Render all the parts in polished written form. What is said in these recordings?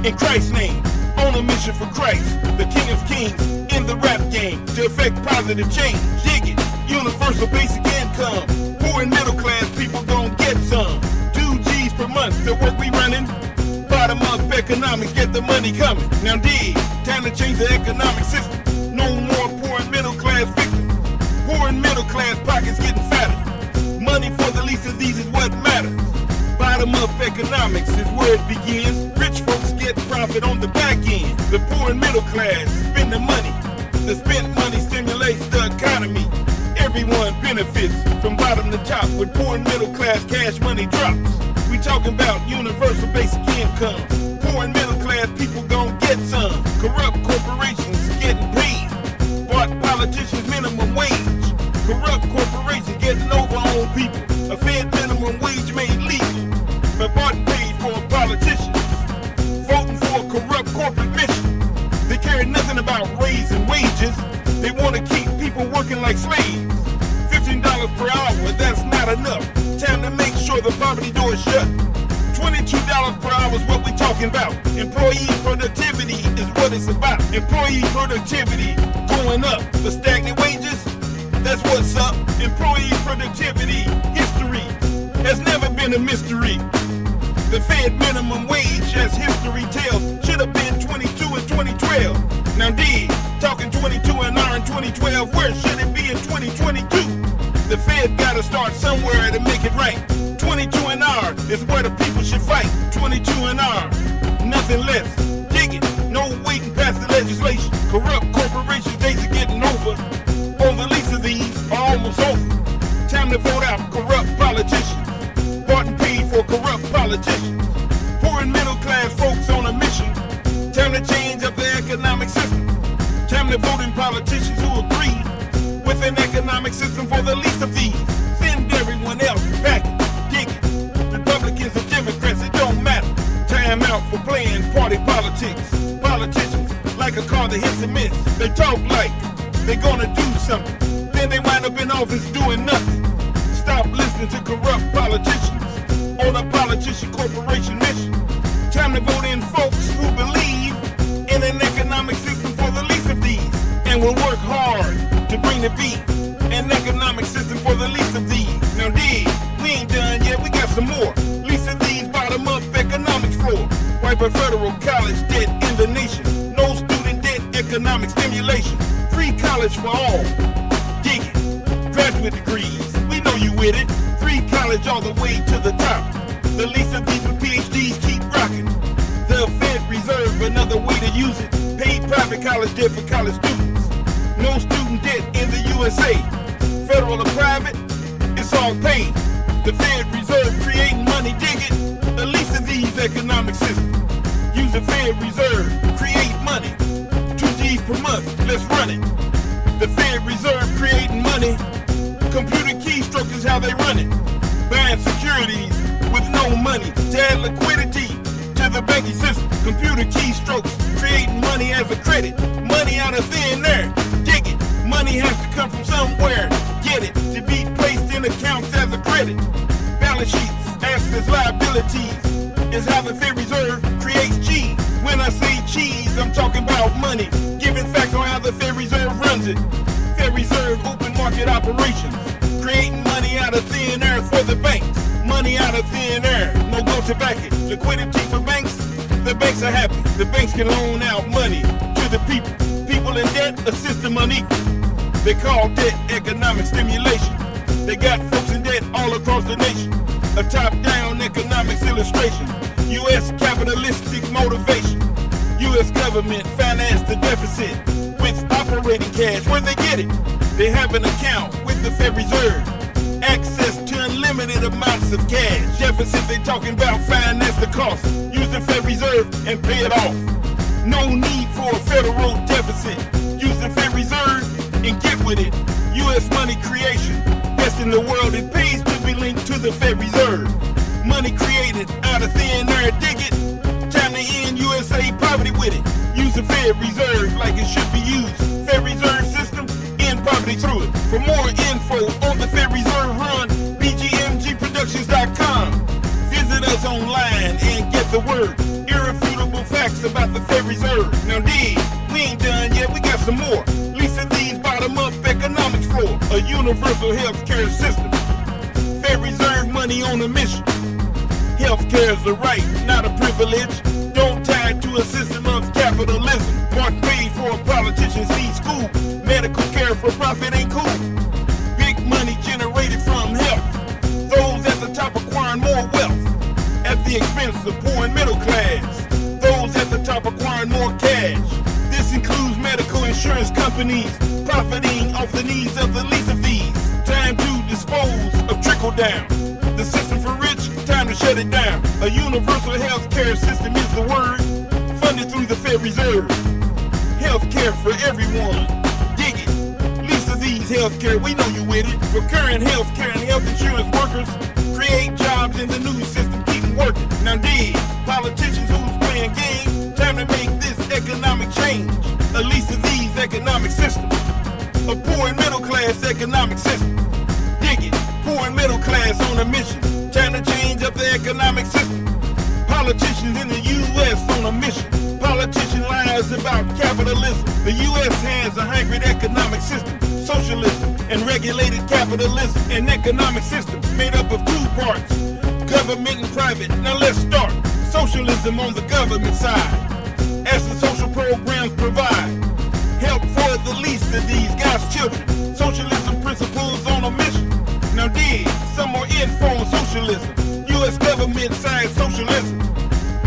in Christ's name, on a mission for Christ, the King of Kings, in the rap game, to effect positive change. Dig it, universal basic income, poor and middle class people gon' get some. 2 G's per month, the work we running, bottom up economics, get the money coming. Now dig, time to change the economic system. No more poor and middle class victims. Poor and middle class pockets getting fatter. Money for the least of these is what matters. Bottom up economics is where it begins. Rich folks get profit on the back end. The poor and middle class spend the money. The spent money stimulates the economy. Everyone benefits from bottom to top when poor and middle class cash money drops. We talking about universal basic income. Poor and middle class people gon' get some. Corrupt corporations getting paid. Bought politicians minimum wage. Corrupt corporations getting over on people. A Fed minimum wage made legal, but bought and paid for politicians. Voting for a corrupt corporate mission. They care nothing about raising wages. They want to keep people working like slaves. $15 per hour, that's not enough. Time to make sure the poverty door is shut. $22 per hour is what we talking about. Employee productivity is what it's about. Employee productivity going up, but stagnant wages, that's what's up. Employee productivity history has never been a mystery. The Fed minimum wage, as history tells, should have been 22 in 2012. Now dig, talking 22 an hour in 2012, where should it be in 2022? The Fed gotta start somewhere to make it right. 22 an hour is where the people should fight. 22 an hour, nothing less. Dig it, no waiting past the legislation. Corrupt corporations days are getting over. On the least of these are almost over. Time to vote out corrupt politicians. Bought and paid for corrupt politicians. Poor and middle class folks on a mission. Time to change up the economic system. Time to vote in politicians who agree with an economic system for the least of these. Send everyone else back. Dig it. Republicans and Democrats, it don't matter. Time out for playing party politics. Politicians, like a car that hits and miss. They talk like they gonna do something. Then they wind up in office doing nothing. Stop listening to corrupt politicians on a politician corporation mission. Time to vote in folks who believe in an economic system for the least of these, and will work hard to bring the beat. An economic system for the least of these. Now dig, we ain't done yet, we got some more. Least of these bottom up economics floor. Wipe a federal college debt in the nation. No student debt economic stimulation. Free college for all. Dig it. Graduate degrees, we know you with it. Free college all the way to the top. The least of these with PhDs keep rocking. The Fed Reserve, another way to use it. Paid private college debt for college students. No student debt in the USA. Federal or private, it's all paid. The Fed Reserve creating money, dig it. The least of these economic systems. Use the Fed Reserve, create money. 2 G's per month, let's run it. The Fed Reserve creating money. Computer keystrokes is how they run it. Buying securities with no money to add liquidity to the banking system. Computer keystrokes creating money as a credit. Money out of thin air, dig it. Money has to come from somewhere, get it. To be placed in accounts as a credit. Balance sheets, assets, liabilities is how the Fed Reserve creates cheese. When I say cheese, I'm talking about money. Giving facts on how the Fed Reserve runs it. Fed Reserve open market operations. Creating money out of thin air for the banks. Money out of thin air, no go to back it. Liquidity for banks, the banks are happy. The banks can loan out money to the people. People in debt, a system unequal. They call debt economic stimulation. They got folks in debt all across the nation. A top-down economics illustration. U.S. capitalistic motivation. U.S. government finance the deficit with operating cash. Where they get it? They have an account with the Fed Reserve. Access to unlimited amounts of cash. Deficit they talking about, finance the cost. Use the Fed Reserve and pay it off. No need for a federal deficit. Use the Fed Reserve and get with it. U.S. money creation, best in the world. It pays to be linked to the Fed Reserve. Money created out of thin air, dig it. Time to end USA poverty with it. Use the Fed Reserve like it should be used. Fed Reserve system, end poverty through it. For more info on the Fed Reserve run, bgmgproductions.com. Visit us online and get the word. Irrefutable facts facts about the Federal Reserve. Now dig, we ain't done yet, we got some more. Least of these bottom-up economics floor. A universal health care system. Federal Reserve money on a mission. Healthcare is a right, not a privilege. Don't tie it to a system of capitalism. Mark paid for politicians need school. Medical care for profit ain't cool. Big money generated from health. Those at the top acquiring more wealth at the expense of poor and middle class. Those at the top acquiring more cash. This includes medical insurance companies profiting off the needs of the least of these. Time to dispose of trickle down. The system for rich, time to shut it down. A universal health care system is the word, funded through the Federal Reserve. Health care for everyone, dig it. Least of these health care, we know you with it. For current health care and health insurance workers, create jobs in the new system, keep them working. Now dig, politicians who's playing games, time to make this economic change. A least of these economic systems. A poor and middle class economic system. Dig it, poor and middle class on a mission. Time to change up the economic system. Politicians in the U.S. on a mission. Politician lies about capitalism. The U.S. has a hybrid economic system. Socialism and regulated capitalism. An economic system made up of two parts, government and private. Now let's start. Socialism on the government side. As the social programs provide help for the least of these God's children. Socialism principles on a mission. Now dig, some more info on socialism. U.S. government side socialism.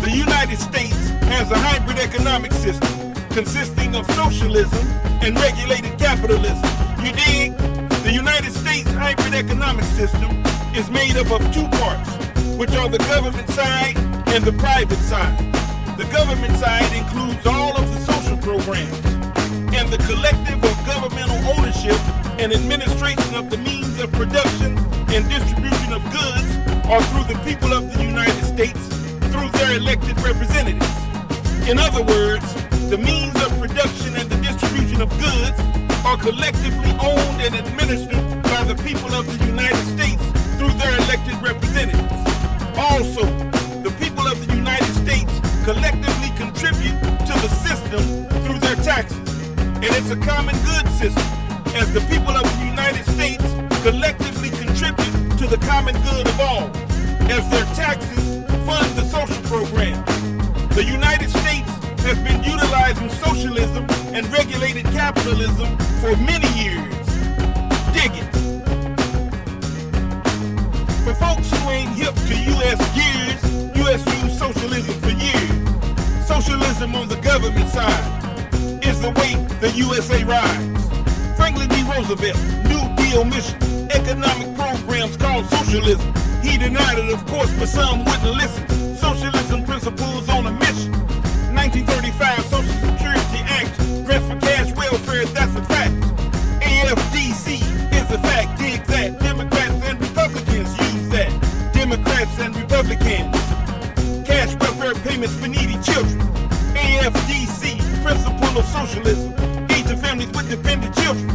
The United States has a hybrid economic system consisting of socialism and regulated capitalism. You dig? The United States hybrid economic system is made up of two parts, which are the government side and the private side. The government side includes all of the social programs, and the collective or governmental ownership and administration of the means of production and distribution of goods are through the people of the United States through their elected representatives. In other words, the means of production and the distribution of goods are collectively owned and administered by the people of the United States through their elected representatives. Also, the people of the United States collectively contribute to the system through their taxes. And it's a common good system, as the people of the United States collectively contribute to the common good of all, as their taxes fund the social programs. The United States has been utilizing socialism and regulated capitalism for many years. Dig it. For folks who ain't hip to U.S. gears, U.S. used socialism for years. Socialism on the government side is the way the USA rides. Franklin D. Roosevelt, New Deal mission, economic programs called socialism. He denied it, of course, but some wouldn't listen. Socialism principles on a mission. 1935 Social Security Act, grants for cash welfare, that's a fact. AFDC is a fact, dig that. Democrats and Republicans use that. Democrats and Republicans. Cash welfare payments for needy children. AFDC, principle of socialism. Aid to families with dependent children.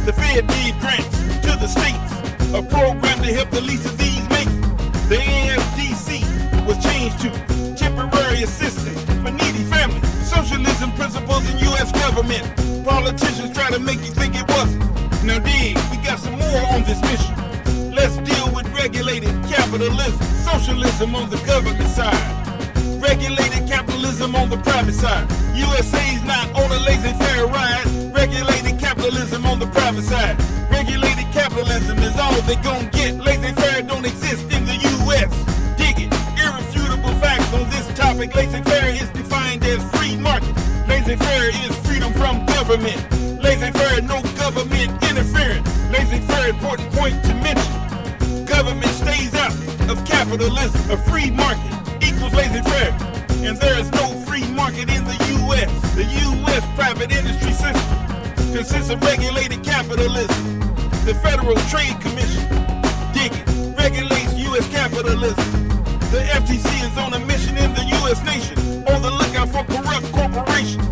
The Fed gave grants to the states, a program to help the least of these make it. The AFDC was changed to temporary assistance for needy families. Socialism principles in U.S. government. Politicians try to make you think it wasn't. Now dig, we got some more on this mission. Let's deal with regulated capitalism. Socialism on the government side. Regulated capitalism on the private side. USA's not on a laissez-faire ride. Regulated capitalism on the private side. Regulated capitalism is all they gon' get. Laissez-faire don't exist in the U.S. Dig it. Irrefutable facts on this topic. Laissez-faire is defined as free market. Laissez-faire is freedom from government. Laissez-faire, no government interference. Laissez-faire, important point to mention. Government stays out of capitalism. A free market equals laissez-faire. And there is no free market in the U.S. The U.S. private industry system consists of regulated capitalism. The Federal Trade Commission, dig it, regulates U.S. capitalism. The FTC is on a mission in the U.S. nation, on the lookout for corrupt corporations,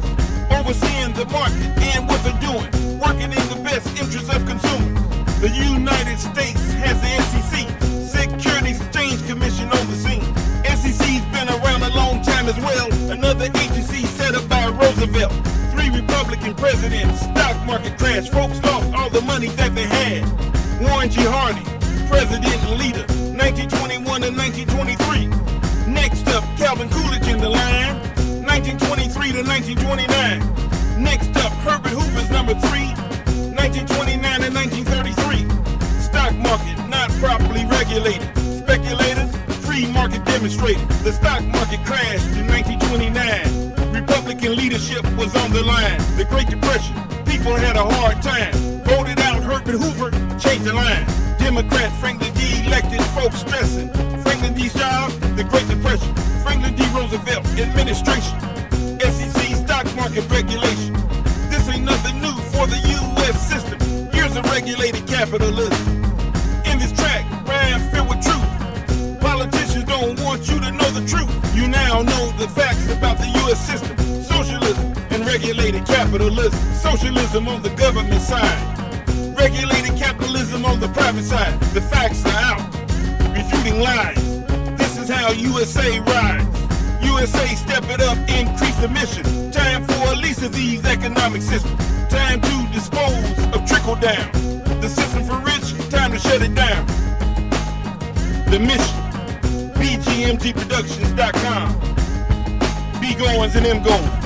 overseeing the market and what they're doing, working in the best interest of consumers. The United States has the SEC, Securities Exchange Commission, on the scene. SEC's been around a long time as well. Another agency Republican president, stock market crash, folks lost all the money that they had. Warren G. Harding, president and leader, 1921 and 1923. Next up, Calvin Coolidge in the line, 1923 to 1929. Next up, Herbert Hoover's number 3, 1929 and 1933. Stock market not properly regulated. Speculators, free market demonstrated. The stock market crashed in 1929. Republican leadership was on the line. The Great Depression, people had a hard time. Voted out Herbert Hoover, changed the line. Democrat Franklin D. elected, folks stressing. Franklin D's job, the Great Depression. Franklin D. Roosevelt administration. SEC stock market regulation. This ain't nothing new for the U.S. system. Years of regulated capitalism. In this track, rhymes filled with truth. Politicians don't want you to know the truth. You now know the facts about the U.S. system. Socialism and regulated capitalism. Socialism on the government side. Regulated capitalism on the private side. The facts are out, refuting lies. This is how USA rides. USA step it up, increase the mission. Time for a lease of these economic systems. Time to dispose of trickle down. The system for rich, time to shut it down. The mission, bgmgproductions.com. B goings and M goings.